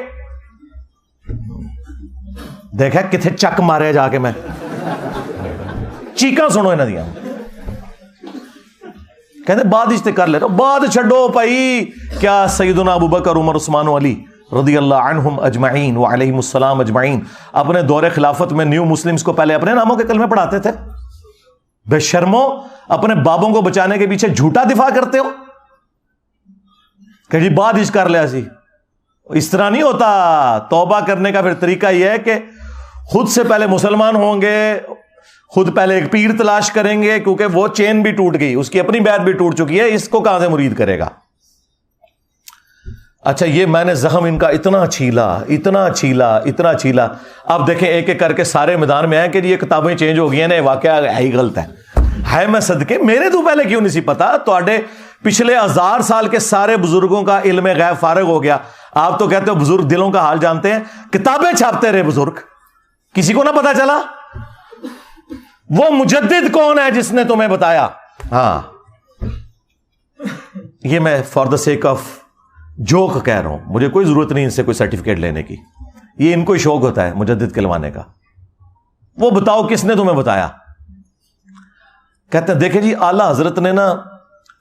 دیکھا کتنے چک مارے جا کے, میں چیکاں سنو انہاں دیاں. کہتے بعد اجتے کر لے, بعد چھڈو بھائی. کیا سیدنا ابو بکر عمر عثمان و علی رضی اللہ عنہم اجمعین وعلیہم السلام اجمعین اپنے دور خلافت میں نیو مسلمز کو پہلے اپنے ناموں کے کلمے پڑھاتے تھے؟ بے شرمو, اپنے بابوں کو بچانے کے پیچھے جھوٹا دفاع کرتے ہو کہ جی بعد اج کر لیا سی. اس طرح نہیں ہوتا. توبہ کرنے کا پھر طریقہ یہ ہے کہ خود سے پہلے مسلمان ہوں گے, خود پہلے ایک پیر تلاش کریں گے, کیونکہ وہ چین بھی ٹوٹ گئی, اس کی اپنی بیعت بھی ٹوٹ چکی ہے, اس کو کہاں سے مرید کرے گا. اچھا, یہ میں نے زخم ان کا اتنا چھیلا اتنا چھیلا اتنا چھیلا. اب دیکھیں ایک ایک کر کے سارے میدان میں آئے کہ یہ کتابیں چینج ہو گئی ہیں نا, واقعہ ہے ہی غلط ہے. ہے میں صدقے, میرے تو پہلے کیوں نہیں سی پتا. تو آڈے پچھلے 1000 سال کے سارے بزرگوں کا علم غیب فارغ ہو گیا. آپ تو کہتے ہو بزرگ دلوں کا حال جانتے ہیں, کتابیں چھاپتے رہے بزرگ, کسی کو نہ پتا چلا. وہ مجدد کون ہے جس نے تمہیں بتایا؟ ہاں, یہ میں for the sake of joke کہہ رہا ہوں, مجھے کوئی ضرورت نہیں ان سے کوئی سرٹیفکیٹ لینے کی. یہ ان کو شوق ہوتا ہے مجدد کہلوانے کا. وہ بتاؤ کس نے تمہیں بتایا؟ کہتے ہیں دیکھیں جی اعلیٰ حضرت نے نا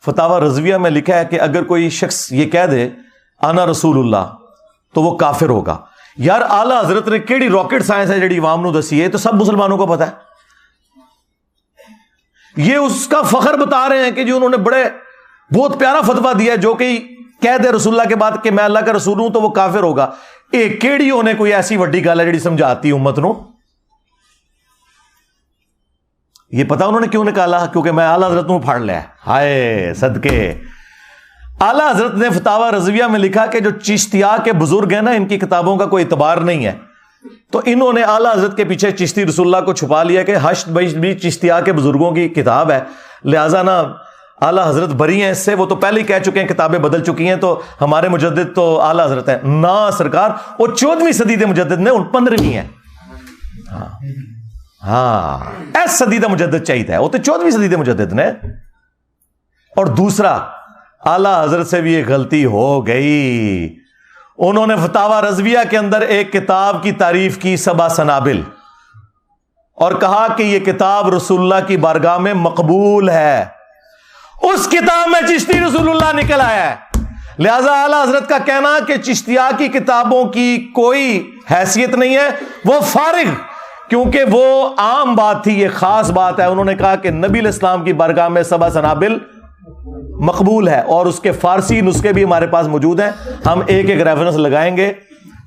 فتاوی رضویہ میں لکھا ہے کہ اگر کوئی شخص یہ کہہ دے انا رسول اللہ تو وہ کافر ہوگا. یار اعلیٰ حضرت نے کیڑی راکٹ سائنس ہے جڑی عوام نو دسی ہے, تو سب مسلمانوں کو پتا ہے. یہ اس کا فخر بتا رہے ہیں کہ جی انہوں نے بہت پیارا فتویٰ دیا, جو کہ کہہ دے رسول اللہ کے بعد کہ میں اللہ کا رسول ہوں تو وہ کافر ہوگا. ایک کیڑی ہونے کوئی ایسی وڈی گل ہے جڑی سمجھاتی امت نو. یہ پتا انہوں نے کیوں نکالا؟ کیونکہ میں اعلیٰ حضرت نو پھاڑ لیا. ہائے صدقے, اعلیٰ حضرت نے فتاوی رضویہ میں لکھا کہ جو چشتیہ کے بزرگ ہیں نا, ان کی کتابوں کا کوئی اعتبار نہیں ہے. تو انہوں نے اعلیٰ حضرت کے پیچھے چشتی رسول اللہ کو چھپا لیا کہ حشد بیشت بھی چشتیہ کے بزرگوں کی کتاب ہے, لہذا نا اعلیٰ حضرت بری ہیں اس سے. وہ تو پہلے ہی کہہ چکے ہیں کتابیں بدل چکی ہیں, تو ہمارے مجدد تو اعلیٰ حضرت ہیں. نا سرکار, وہ 14ویں صدی کے مجدد نے, 15ویں ہیں. ہاں ایس صدی کا مجدد چاہیے, وہ تو 14ویں صدی کے مجدد نے. اور دوسرا, اعلیٰ حضرت سے بھی یہ غلطی ہو گئی. انہوں نے فتاوی رضویہ کے اندر ایک کتاب کی تعریف کی 7 سنابل, اور کہا کہ یہ کتاب رسول اللہ کی بارگاہ میں مقبول ہے. اس کتاب میں چشتی رسول اللہ نکل آیا ہے. لہذا اعلیٰ حضرت کا کہنا کہ چشتیہ کی کتابوں کی کوئی حیثیت نہیں ہے, وہ فارغ, کیونکہ وہ عام بات تھی, یہ خاص بات ہے. انہوں نے کہا کہ نبی علیہ السلام کی بارگاہ میں 7 سنابل مقبول ہے, اور اس کے فارسی نسخے بھی ہمارے پاس موجود ہیں. ہم ایک ایک ریفرنس لگائیں گے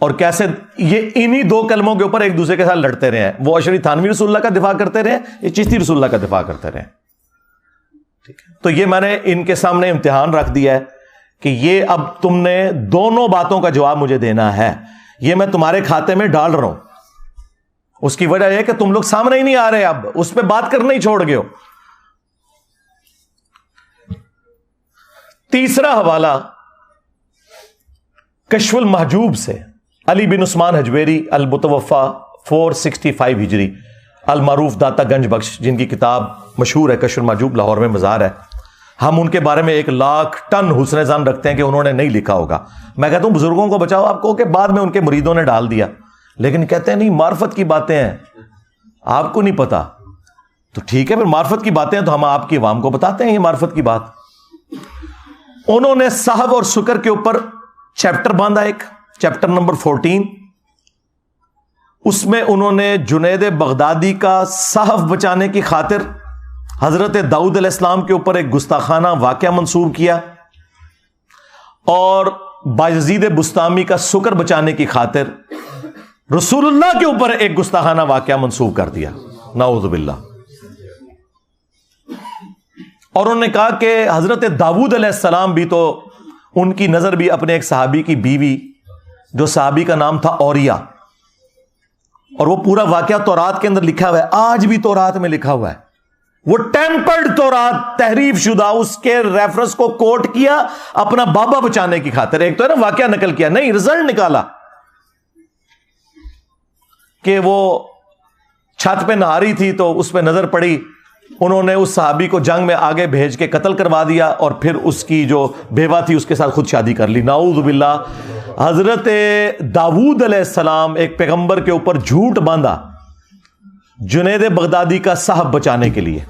اور کیسے یہ انہی دو کلموں کے اوپر ایک دوسرے کے ساتھ لڑتے رہے ہیں. وہ اشعری تھانوی رسول اللہ کا دفاع کرتے رہے, یہ چشتی رسول اللہ کا دفاع کرتے رہے. ٹھیک ہے, تو یہ میں نے ان کے سامنے امتحان رکھ دیا ہے کہ یہ اب تم نے دونوں باتوں کا جواب مجھے دینا ہے. یہ میں تمہارے کھاتے میں ڈال رہا ہوں. اس کی وجہ یہ کہ تم لوگ سامنے ہی نہیں آ رہے, اب اس پہ بات کرنا ہی چھوڑ گئے ہو. تیسرا حوالہ کشف المحجوب سے, علی بن عثمان حجویری المتوفا 465 ہجری, المعروف داتا گنج بخش, جن کی کتاب مشہور ہے کشف المحجوب, لاہور میں مزار ہے. ہم ان کے بارے میں 1,00,000 ٹن حسن ظن رکھتے ہیں کہ انہوں نے نہیں لکھا ہوگا. میں کہتا ہوں بزرگوں کو بچاؤ, آپ کو کہ بعد میں ان کے مریدوں نے ڈال دیا, لیکن کہتے ہیں نہیں معرفت کی باتیں ہیں, آپ کو نہیں پتا. تو ٹھیک ہے, پھر معرفت کی باتیں ہیں تو ہم آپ کی عوام کو بتاتے ہیں یہ معرفت کی بات. انہوں نے صحف اور سکر کے اوپر چیپٹر باندھا, ایک چیپٹر نمبر 14. اس میں انہوں نے جنید بغدادی کا صحف بچانے کی خاطر حضرت داؤد علیہ السلام کے اوپر ایک گستاخانہ واقعہ منسوب کیا, اور بایزید بستامی کا سکر بچانے کی خاطر رسول اللہ کے اوپر ایک گستاخانہ واقعہ منسوب کر دیا, نعوذ باللہ. اور انہوں نے کہا کہ حضرت داؤد علیہ السلام بھی تو, ان کی نظر بھی اپنے ایک صحابی کی بیوی, جو صحابی کا نام تھا اوریا, اور وہ پورا واقعہ تورات کے اندر لکھا ہوا ہے, آج بھی تورات میں لکھا ہوا ہے. وہ ٹیمپرڈ تورات, تحریف شدہ, اس کے ریفرنس کو کوٹ کیا اپنا بابا بچانے کی خاطر. ایک تو ہے نا واقعہ نقل کیا, نہیں رزلٹ نکالا کہ وہ چھت پہ نہا رہی تھی تو اس پہ نظر پڑی, انہوں نے اس صحابی کو جنگ میں آگے بھیج کے قتل کروا دیا, اور پھر اس کی جو بیوہ تھی اس کے ساتھ خود شادی کر لی, نعوذ باللہ. حضرت داؤد علیہ السلام ایک پیغمبر کے اوپر جھوٹ باندھا جنید بغدادی کا صحف بچانے کے لیے,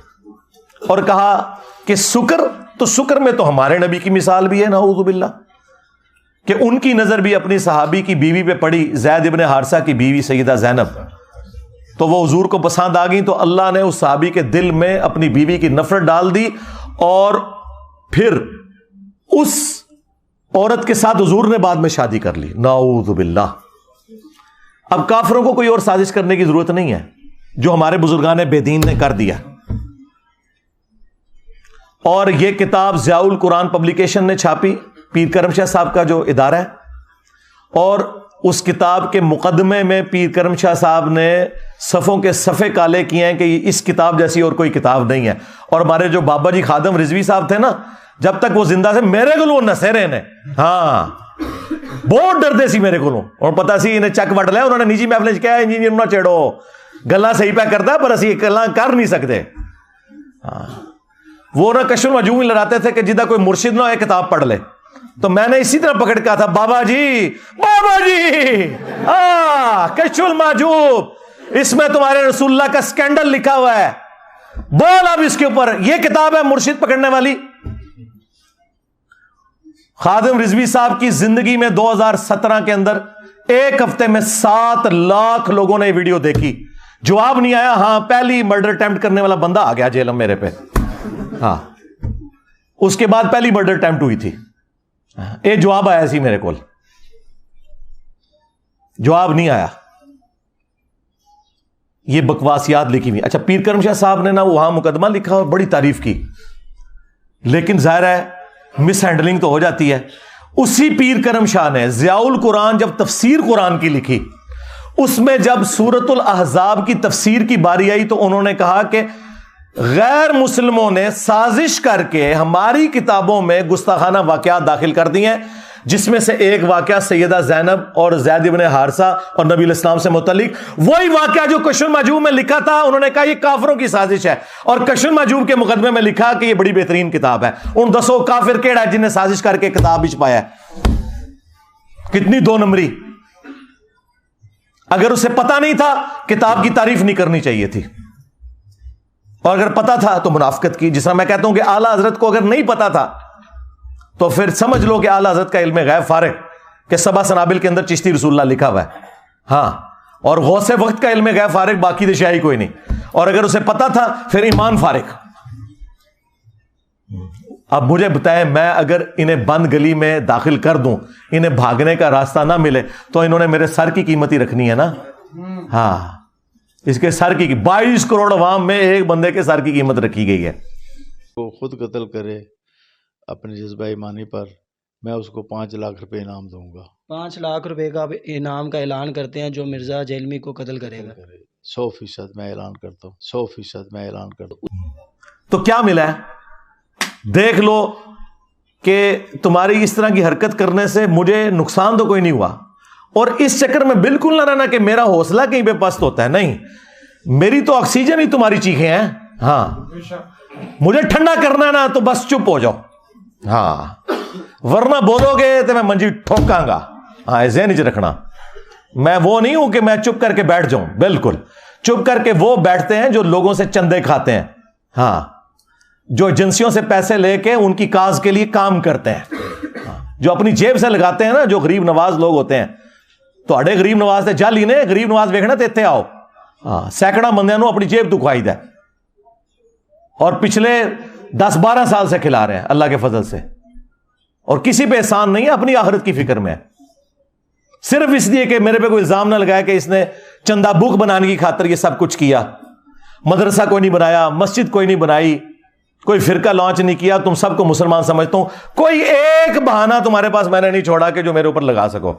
اور کہا کہ سکر, تو سکر میں تو ہمارے نبی کی مثال بھی ہے, نعوذ باللہ, کہ ان کی نظر بھی اپنی صحابی کی بیوی پہ پڑی, زید ابن حارثہ کی بیوی سیدہ زینب, تو وہ حضور کو پسند آ گئی, تو اللہ نے اس صحابی کے دل میں اپنی بیوی کی نفرت ڈال دی, اور پھر اس عورت کے ساتھ حضور نے بعد میں شادی کر لی, نعوذ باللہ. اب کافروں کو کوئی اور سازش کرنے کی ضرورت نہیں ہے, جو ہمارے بزرگان بے دین نے کر دیا. اور یہ کتاب ضیاء القرآن پبلیکیشن نے چھاپی, پیر کرم شاہ صاحب کا جو ادارہ ہے, اور اس کتاب کے مقدمے میں پیر کرم شاہ صاحب نے صفوں کے صفحے کالے کیے ہیں کہ اس کتاب جیسی اور کوئی کتاب نہیں ہے. اور ہمارے جو بابا جی خادم رضوی صاحب تھے نا, جب تک وہ زندہ تھے میرے کو نسے رہے نے, ہاں بہت ڈردے سی میرے کو, اور پتا سی انہیں چک وٹ لیا, انہوں نے نجی محفل کیا انجینئر نہ چڑھو, گلا صحیح پہ کرتا پر اسی گلا کر نہیں سکتے. وہ نہ کشف المحجوب لڑاتے تھے کہ جدہ کوئی مرشد نہ ہو کتاب پڑھ لے, تو میں نے اسی طرح پکڑ کہا تھا بابا جی کشف المحجوب, اس میں تمہارے رسول اللہ کا سکینڈل لکھا ہوا ہے, بول اب اس کے اوپر, یہ کتاب ہے مرشد پکڑنے والی. خادم رضوی صاحب کی زندگی میں 2017 کے اندر ایک ہفتے میں 7 لاکھ لوگوں نے یہ ویڈیو دیکھی, جواب نہیں آیا. ہاں پہلی مرڈر اٹیمپٹ کرنے والا بندہ آ گیا جیل میں میرے پہ, ہاں اس کے بعد پہلی مرڈر اٹیمپٹ ہوئی تھی, ایک جواب آیا سی میرے کو, جواب نہیں آیا. یہ بکواسیات لکھی ہوئی. اچھا پیر کرم شاہ صاحب نے نا وہاں مقدمہ لکھا اور بڑی تعریف کی, لیکن ظاہر ہے مس ہینڈلنگ تو ہو جاتی ہے. اسی پیر کرم شاہ نے ضیاء القرآن جب تفسیر قرآن کی لکھی, اس میں جب سورۃ الاحزاب کی تفسیر کی باری آئی تو انہوں نے کہا کہ غیر مسلموں نے سازش کر کے ہماری کتابوں میں گستاخانہ واقعات داخل کر دی ہیں, جس میں سے ایک واقعہ سیدہ زینب اور زید ابن حارثہ اور نبی علیہ السلام سے متعلق, وہی واقعہ جو کشف المحجوب میں لکھا تھا. انہوں نے کہا یہ کافروں کی سازش ہے, اور کشف المحجوب کے مقدمے میں لکھا کہ یہ بڑی بہترین کتاب ہے. ان 10 کافر کیڑا ہے جن نے سازش کر کے کتاب بھی چھپایا ہے, کتنی 2 نمبری. اگر اسے پتا نہیں تھا کتاب کی تعریف نہیں کرنی چاہیے تھی, اور اگر پتا تھا تو منافقت کی. جس طرح میں کہتا ہوں کہ اعلیٰ حضرت کو اگر نہیں پتا تھا تو پھر سمجھ لو کہ اعلیٰ حضرت کا علم غیب فارغ, کہ سبا سنابل کے اندر چشتی رسول اللہ لکھا ہوا ہے, ہاں, اور غوث وقت کا علم غیب فارغ, باقی دشائی کوئی نہیں. اور اگر اسے پتا تھا پھر ایمان فارغ. اب مجھے بتائیں، میں اگر انہیں بند گلی میں داخل کر دوں، انہیں بھاگنے کا راستہ نہ ملے، تو انہوں نے میرے سر کی قیمت ہی رکھنی ہے نا. ہاں، اس کے سر کی 22 کروڑ عوام میں ایک بندے کے سر کی قیمت رکھی گئی ہے. وہ خود قتل کرے اپنے جذبہ ایمانی پر، میں اس کو 5 لاکھ روپے انعام دوں گا. 5 لاکھ روپے کا انعام کا اعلان کرتے ہیں جو مرزا جیلمی کو قتل کرے گا. 100% میں اعلان کرتا ہوں، 100% میں اعلان کرتا ہوں. تو کیا ملا ہے؟ دیکھ لو کہ تمہاری اس طرح کی حرکت کرنے سے مجھے نقصان تو کوئی نہیں ہوا، اور اس چکر میں بالکل نہ رہنا کہ میرا حوصلہ کہیں پہ پست ہوتا ہے. نہیں، میری تو آکسیجن ہی تمہاری چیخیں ہیں. ہاں، مجھے ٹھنڈا کرنا ہے نا تو بس چپ ہو جاؤ. ہاں، ورنہ بولو گے تو میں منجی ٹھوکاں گا. ہاں، ذہن وچ رکھنا، میں وہ نہیں ہوں کہ میں چپ کر کے بیٹھ جاؤں. بالکل چپ کر کے وہ بیٹھتے ہیں جو لوگوں سے چندے کھاتے ہیں. ہاں، جو ایجنسیوں سے پیسے لے کے ان کی کاز کے لیے کام کرتے ہیں، جو اپنی جیب سے لگاتے ہیں نا، جو غریب نواز لوگ ہوتے ہیں. تو اڑے غریب نواز تے جل ہی نے غریب نواز ویکھنا تے اتنے آؤ. ہاں، سینکڑا بندیاں نو اپنی جیب تو کھوائی دے، اور پچھلے 10-12 سال سے کھلا رہے ہیں اللہ کے فضل سے، اور کسی پہ احسان نہیں ہے، اپنی آخرت کی فکر میں ہے. صرف اس لیے کہ میرے پہ کوئی الزام نہ لگایا کہ اس نے چندہ بک بنانے کی خاطر یہ سب کچھ کیا. مدرسہ کوئی نہیں بنایا، مسجد کوئی نہیں بنائی، کوئی فرقہ لانچ نہیں کیا. تم سب کو مسلمان سمجھتا ہوں، کوئی ایک بہانہ تمہارے پاس میں نے نہیں چھوڑا کہ جو میرے اوپر لگا سکو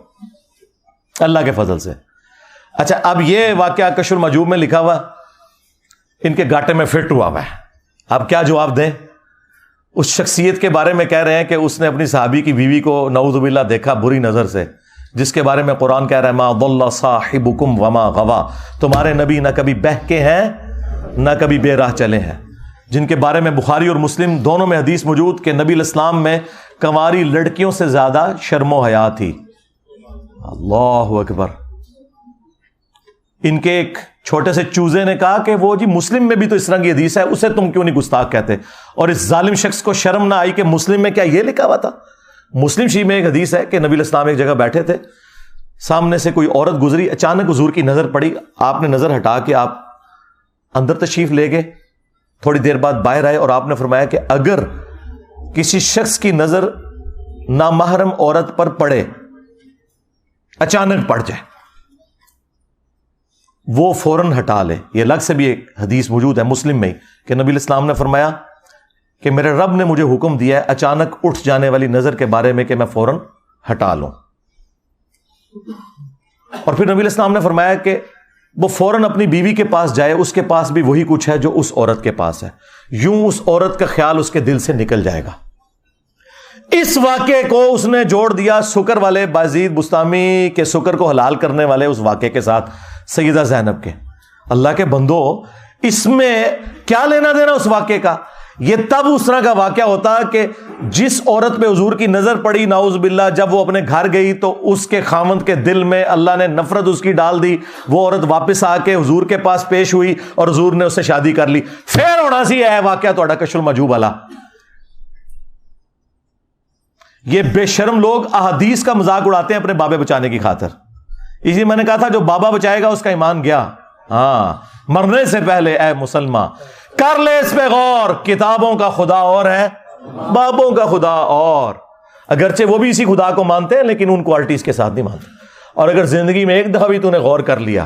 اللہ کے فضل سے. اچھا، اب یہ واقعہ کشف المحجوب میں لکھا ہوا ان کے گاٹے میں فٹ ہوا ہے. اب کیا جواب دیں؟ اس شخصیت کے بارے میں کہہ رہے ہیں کہ اس نے اپنی صحابی کی بیوی کو نعوذ باللہ دیکھا بری نظر سے، جس کے بارے میں قرآن کہہ رہا ہے ما ضل صاحبکم وما غوا، تمہارے نبی نہ کبھی بہکے ہیں نہ کبھی بے راہ چلے ہیں. جن کے بارے میں بخاری اور مسلم دونوں میں حدیث موجود کہ نبی الاسلام میں کنواری لڑکیوں سے زیادہ شرم و حیا تھی. اللہ اکبر. ان کے ایک چھوٹے سے چوزے نے کہا کہ وہ جی مسلم میں بھی تو اس طرح کی حدیث ہے، اسے تم کیوں نہیں گستاخ کہتے؟ اور اس ظالم شخص کو شرم نہ آئی کہ مسلم میں کیا یہ لکھا ہوا تھا؟ مسلم شریف میں ایک حدیث ہے کہ نبی الاسلام ایک جگہ بیٹھے تھے، سامنے سے کوئی عورت گزری، اچانک حضور کی نظر پڑی، آپ نے نظر ہٹا کے آپ اندر تشریف لے گئے. تھوڑی دیر بعد باہر آئے اور آپ نے فرمایا کہ اگر کسی شخص کی نظر نامحرم عورت پر پڑے، اچانک پڑ جائے، وہ فوراً ہٹا لے. یہ الگ سے بھی ایک حدیث موجود ہے مسلم میں کہ نبی الاسلام نے فرمایا کہ میرے رب نے مجھے حکم دیا ہے اچانک اٹھ جانے والی نظر کے بارے میں کہ میں فوراً ہٹا لوں. اور پھر نبی الاسلام نے فرمایا کہ وہ فوراً اپنی بیوی کے پاس جائے، اس کے پاس بھی وہی کچھ ہے جو اس عورت کے پاس ہے، یوں اس عورت کا خیال اس کے دل سے نکل جائے گا. اس واقعے کو اس نے جوڑ دیا سکر والے بازید بستامی کے سکر کو حلال کرنے والے اس واقعے کے ساتھ، سیدہ زینب کے. اللہ کے بندو، اس میں کیا لینا دینا اس واقعے کا؟ یہ تب اس طرح کا واقعہ ہوتا کہ جس عورت پہ حضور کی نظر پڑی نعوذ باللہ، جب وہ اپنے گھر گئی تو اس کے خاوند کے دل میں اللہ نے نفرت اس کی ڈال دی. وہ عورت واپس آ کے حضور کے پاس پیش ہوئی اور حضور نے اس سے شادی کر لی. پھر ہونا سی ہے واقعہ تھوڑا کشف المحجوب والا. یہ بے شرم لوگ احادیث کا مذاق اڑاتے ہیں اپنے بابے بچانے کی خاطر. اسی میں نے کہا تھا جو بابا بچائے گا اس کا ایمان گیا. ہاں، مرنے سے پہلے اے مسلمان کر لے اس پہ غور، کتابوں کا خدا اور ہے، بابوں کا خدا اور. اگرچہ وہ بھی اسی خدا کو مانتے ہیں لیکن ان کوالٹیز کے ساتھ نہیں مانتے. اور اگر زندگی میں ایک دفعہ بھی تو نے غور کر لیا،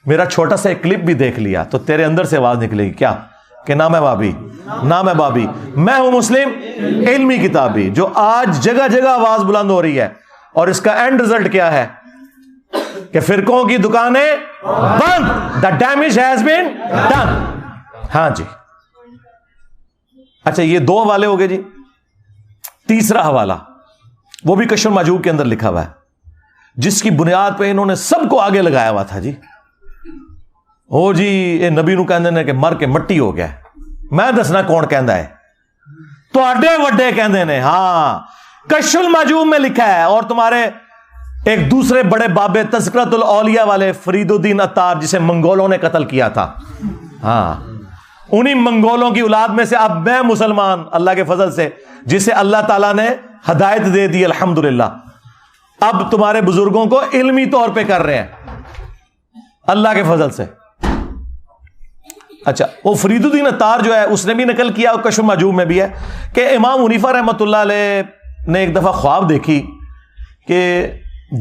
میرا چھوٹا سا ایک کلپ بھی دیکھ لیا، تو تیرے اندر سے آواز نکلے گی کیا کہ نام ہے بابی، نام ہے بابی، میں ہوں مسلم علمی کتابی، جو آج جگہ جگہ آواز بلند ہو رہی ہے. اور اس کا اینڈ رزلٹ کیا ہے کہ فرقوں کی دکانیں بند. The damage has been done. ہاں جی. اچھا، یہ 2 حوالے ہو گئے جی. تیسرا حوالہ وہ بھی کشف المحجوب کے اندر لکھا ہوا ہے، جس کی بنیاد پہ انہوں نے سب کو آگے لگایا ہوا تھا جی. او جی یہ نبی نو کہندے نے کہ مر کے مٹی ہو گیا. میں دسنا کون کہندا ہے؟ تواڈے وڈے کہندے نے. ہاں، کشف المحجوب میں لکھا ہے. اور تمہارے ایک دوسرے بڑے بابے تذکرۃ الاولیاء والے فرید الدین عطار، جسے منگولوں نے قتل کیا تھا، ہاں، انہی منگولوں کی اولاد میں سے اب میں مسلمان اللہ کے فضل سے، جسے اللہ تعالیٰ نے ہدایت دے دی الحمدللہ، اب تمہارے بزرگوں کو علمی طور پہ کر رہے ہیں اللہ کے فضل سے. اچھا، وہ فرید الدین عطار جو ہے اس نے بھی نقل کیا، اور کشف المحجوب میں بھی ہے کہ امام حنیفہ رحمۃ اللہ علیہ نے ایک دفعہ خواب دیکھی کہ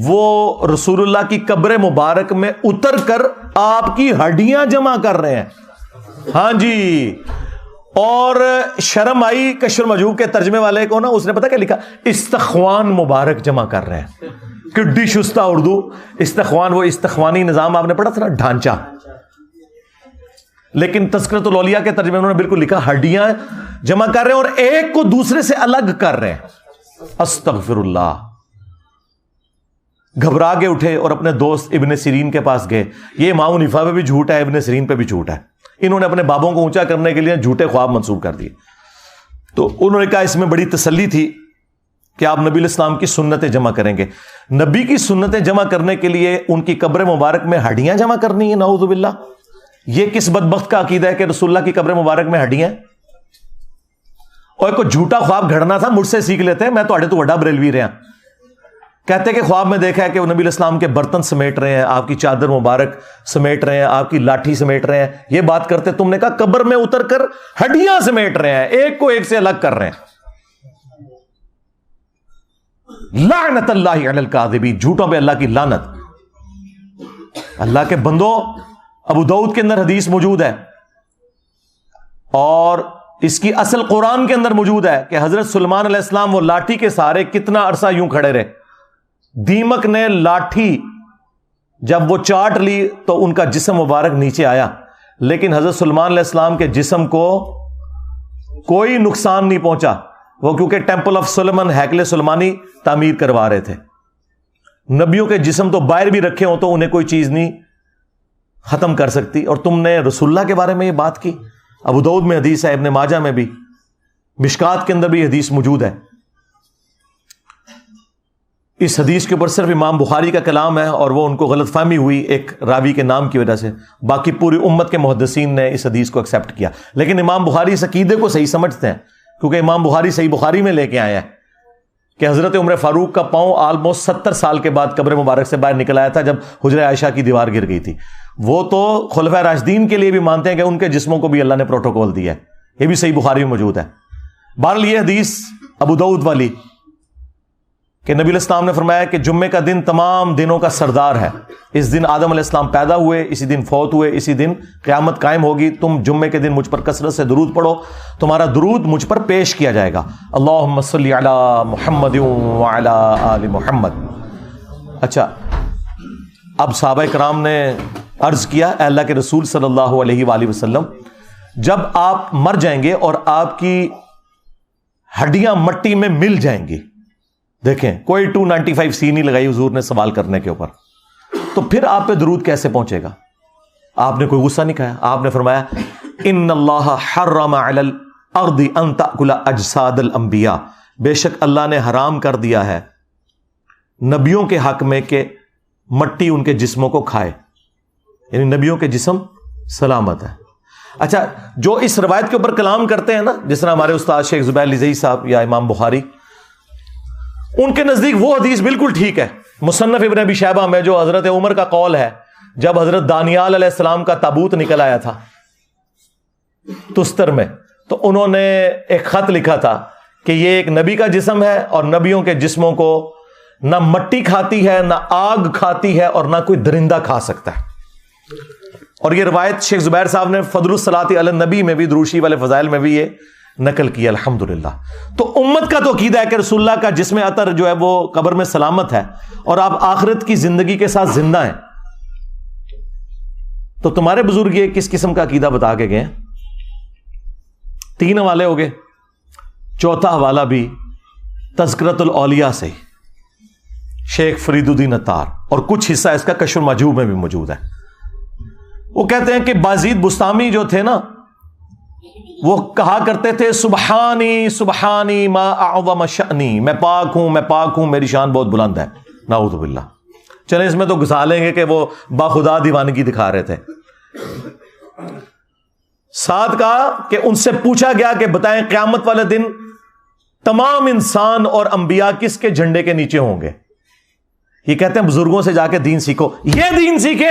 وہ رسول اللہ کی قبر مبارک میں اتر کر آپ کی ہڈیاں جمع کر رہے ہیں. ہاں جی، اور شرم آئی کشف المحجوب کے ترجمے والے کو نا، اس نے پتا کیا لکھا؟ استخوان مبارک جمع کر رہے ہیں. کڈی شستہ اردو. استخوان وہ استخوانی نظام آپ نے پڑھا تھا نا، ڈھانچہ. لیکن تذکرۃ الاولیاء کے ترجمے میں انہوں نے بالکل لکھا ہڈیاں جمع کر رہے ہیں اور ایک کو دوسرے سے الگ کر رہے ہیں. استغفر اللہ. گھبرا کے اٹھے اور اپنے دوست ابن سیرین کے پاس گئے. یہ امام حنیفہ پہ بھی جھوٹ ہے، ابن سیرین پہ بھی جھوٹ ہے. انہوں نے اپنے بابوں کو اونچا کرنے کے لیے جھوٹے خواب منسوب کر دیے. تو انہوں نے کہا اس میں بڑی تسلی تھی کہ آپ نبی الاسلام کی سنتیں جمع کریں گے. نبی کی سنتیں جمع کرنے کے لیے ان کی قبر مبارک میں ہڈیاں جمع کرنی ہے؟ نعوذ باللہ. یہ کس بدبخت کا عقیدہ ہے کہ رسول اللہ کی قبر مبارک میں ہڈیاں؟ اور کوئی جھوٹا خواب گھڑنا تھا مجھ سے سیکھ لیتے ہیں، میں تو وڈا بریلوی رہا. کہتے کہ خواب میں دیکھا ہے کہ وہ نبی الاسلام کے برتن سمیٹ رہے ہیں، آپ کی چادر مبارک سمیٹ رہے ہیں، آپ کی لاٹھی سمیٹ رہے ہیں. یہ بات کرتے تم نے کہا قبر میں اتر کر ہڈیاں سمیٹ رہے ہیں، ایک کو ایک سے الگ کر رہے ہیں. لعنت اللہ علی الکاذبین، جھوٹوں پہ اللہ کی لعنت. اللہ کے بندو، ابو داؤد کے اندر حدیث موجود ہے اور اس کی اصل قرآن کے اندر موجود ہے کہ حضرت سلیمان علیہ السلام وہ لاٹھی کے سہارے کتنا عرصہ یوں کھڑے رہے. دیمک نے لاٹھی جب وہ چاٹ لی تو ان کا جسم مبارک نیچے آیا، لیکن حضرت سلیمان علیہ السلام کے جسم کو کوئی نقصان نہیں پہنچا. وہ کیونکہ ٹیمپل آف سلیمان، ہیکل سلیمانی تعمیر کروا رہے تھے. نبیوں کے جسم تو باہر بھی رکھے ہوں تو انہیں کوئی چیز نہیں ختم کر سکتی، اور تم نے رسول اللہ کے بارے میں یہ بات کی. ابو داؤد میں حدیث ہے، ابن ماجہ میں بھی، مشکات کے اندر بھی حدیث موجود ہے. اس حدیث کے اوپر صرف امام بخاری کا کلام ہے اور وہ ان کو غلط فہمی ہوئی ایک راوی کے نام کی وجہ سے. باقی پوری امت کے محدثین نے اس حدیث کو ایکسیپٹ کیا. لیکن امام بخاری اس عقیدے کو صحیح سمجھتے ہیں کیونکہ امام بخاری صحیح بخاری میں لے کے آیا ہے کہ حضرت عمر فاروق کا پاؤں آلموسٹ 70 سال کے بعد قبر مبارک سے باہر نکل آیا تھا جب حجرہ عائشہ کی دیوار گر گئی تھی. وہ تو خلفائے راشدین کے لیے بھی مانتے ہیں کہ ان کے جسموں کو بھی اللہ نے پروٹوکول دیا ہے. یہ بھی صحیح بخاری میں موجود ہے. بہرحال یہ حدیث ابو داؤد والی کہ نبی الاسلام نے فرمایا کہ جمعے کا دن تمام دنوں کا سردار ہے. اس دن آدم علیہ السلام پیدا ہوئے، اسی دن فوت ہوئے، اسی دن قیامت قائم ہوگی. تم جمعے کے دن مجھ پر کثرت سے درود پڑھو، تمہارا درود مجھ پر پیش کیا جائے گا. اللہم صلی علی محمد وعلی آل محمد. اچھا، اب صحابہ کرام نے عرض کیا اے اللہ کے رسول صلی اللہ علیہ وآلہ وسلم، جب آپ مر جائیں گے اور آپ کی ہڈیاں مٹی میں مل جائیں گی، دیکھیں کوئی 295 سی نہیں لگائی حضور نے سوال کرنے کے اوپر، تو پھر آپ پہ درود کیسے پہنچے گا؟ آپ نے کوئی غصہ نہیں کھایا. آپ نے فرمایا ان اللہ حرم علی الارض ان تأکل اجساد الانبیاء، بے شک اللہ نے حرام کر دیا ہے نبیوں کے حق میں کہ مٹی ان کے جسموں کو کھائے، یعنی نبیوں کے جسم سلامت ہے. اچھا، جو اس روایت کے اوپر کلام کرتے ہیں نا، جس طرح ہمارے استاد شیخ زبیر لزئی صاحب یا امام بخاری، ان کے نزدیک وہ حدیث بالکل ٹھیک ہے. مصنف ابن ابی شیبہ میں جو حضرت عمر کا قول ہے، جب حضرت دانیال علیہ السلام کا تابوت نکل آیا تھا تستر میں، تو انہوں نے ایک خط لکھا تھا کہ یہ ایک نبی کا جسم ہے اور نبیوں کے جسموں کو نہ مٹی کھاتی ہے، نہ آگ کھاتی ہے، اور نہ کوئی درندہ کھا سکتا ہے. اور یہ روایت شیخ زبیر صاحب نے فضل الصلاۃ علی النبی میں بھی، دروشی والے فضائل میں بھی یہ نقل کیا الحمدللہ. تو امت کا تو عقیدہ ہے کہ رسول اللہ کا جسم اطہر جو ہے وہ قبر میں سلامت ہے اور آپ آخرت کی زندگی کے ساتھ زندہ ہیں. تو تمہارے بزرگ یہ کس قسم کا عقیدہ بتا کے گئے؟ 3 حوالے ہو گئے. چوتھا حوالہ بھی تذکرۃ الاولیاء سے شیخ فرید الدین عطار، اور کچھ حصہ اس کا کشف المحجوب میں بھی موجود ہے. وہ کہتے ہیں کہ بازید بستامی جو تھے نا، وہ کہا کرتے تھے سبحانی سبحانی ما اعظم شأنی، میں پاک ہوں، میری شان بہت بلند ہے. نعوذ باللہ. چلیں اس میں تو گھسا لیں گے کہ وہ باخدا دیوانگی دکھا رہے تھے. ساتھ کہا کہ ان سے پوچھا گیا کہ بتائیں قیامت والے دن تمام انسان اور انبیاء کس کے جھنڈے کے نیچے ہوں گے؟ یہ کہتے ہیں بزرگوں سے جا کے دین سیکھو. یہ دین سیکھے،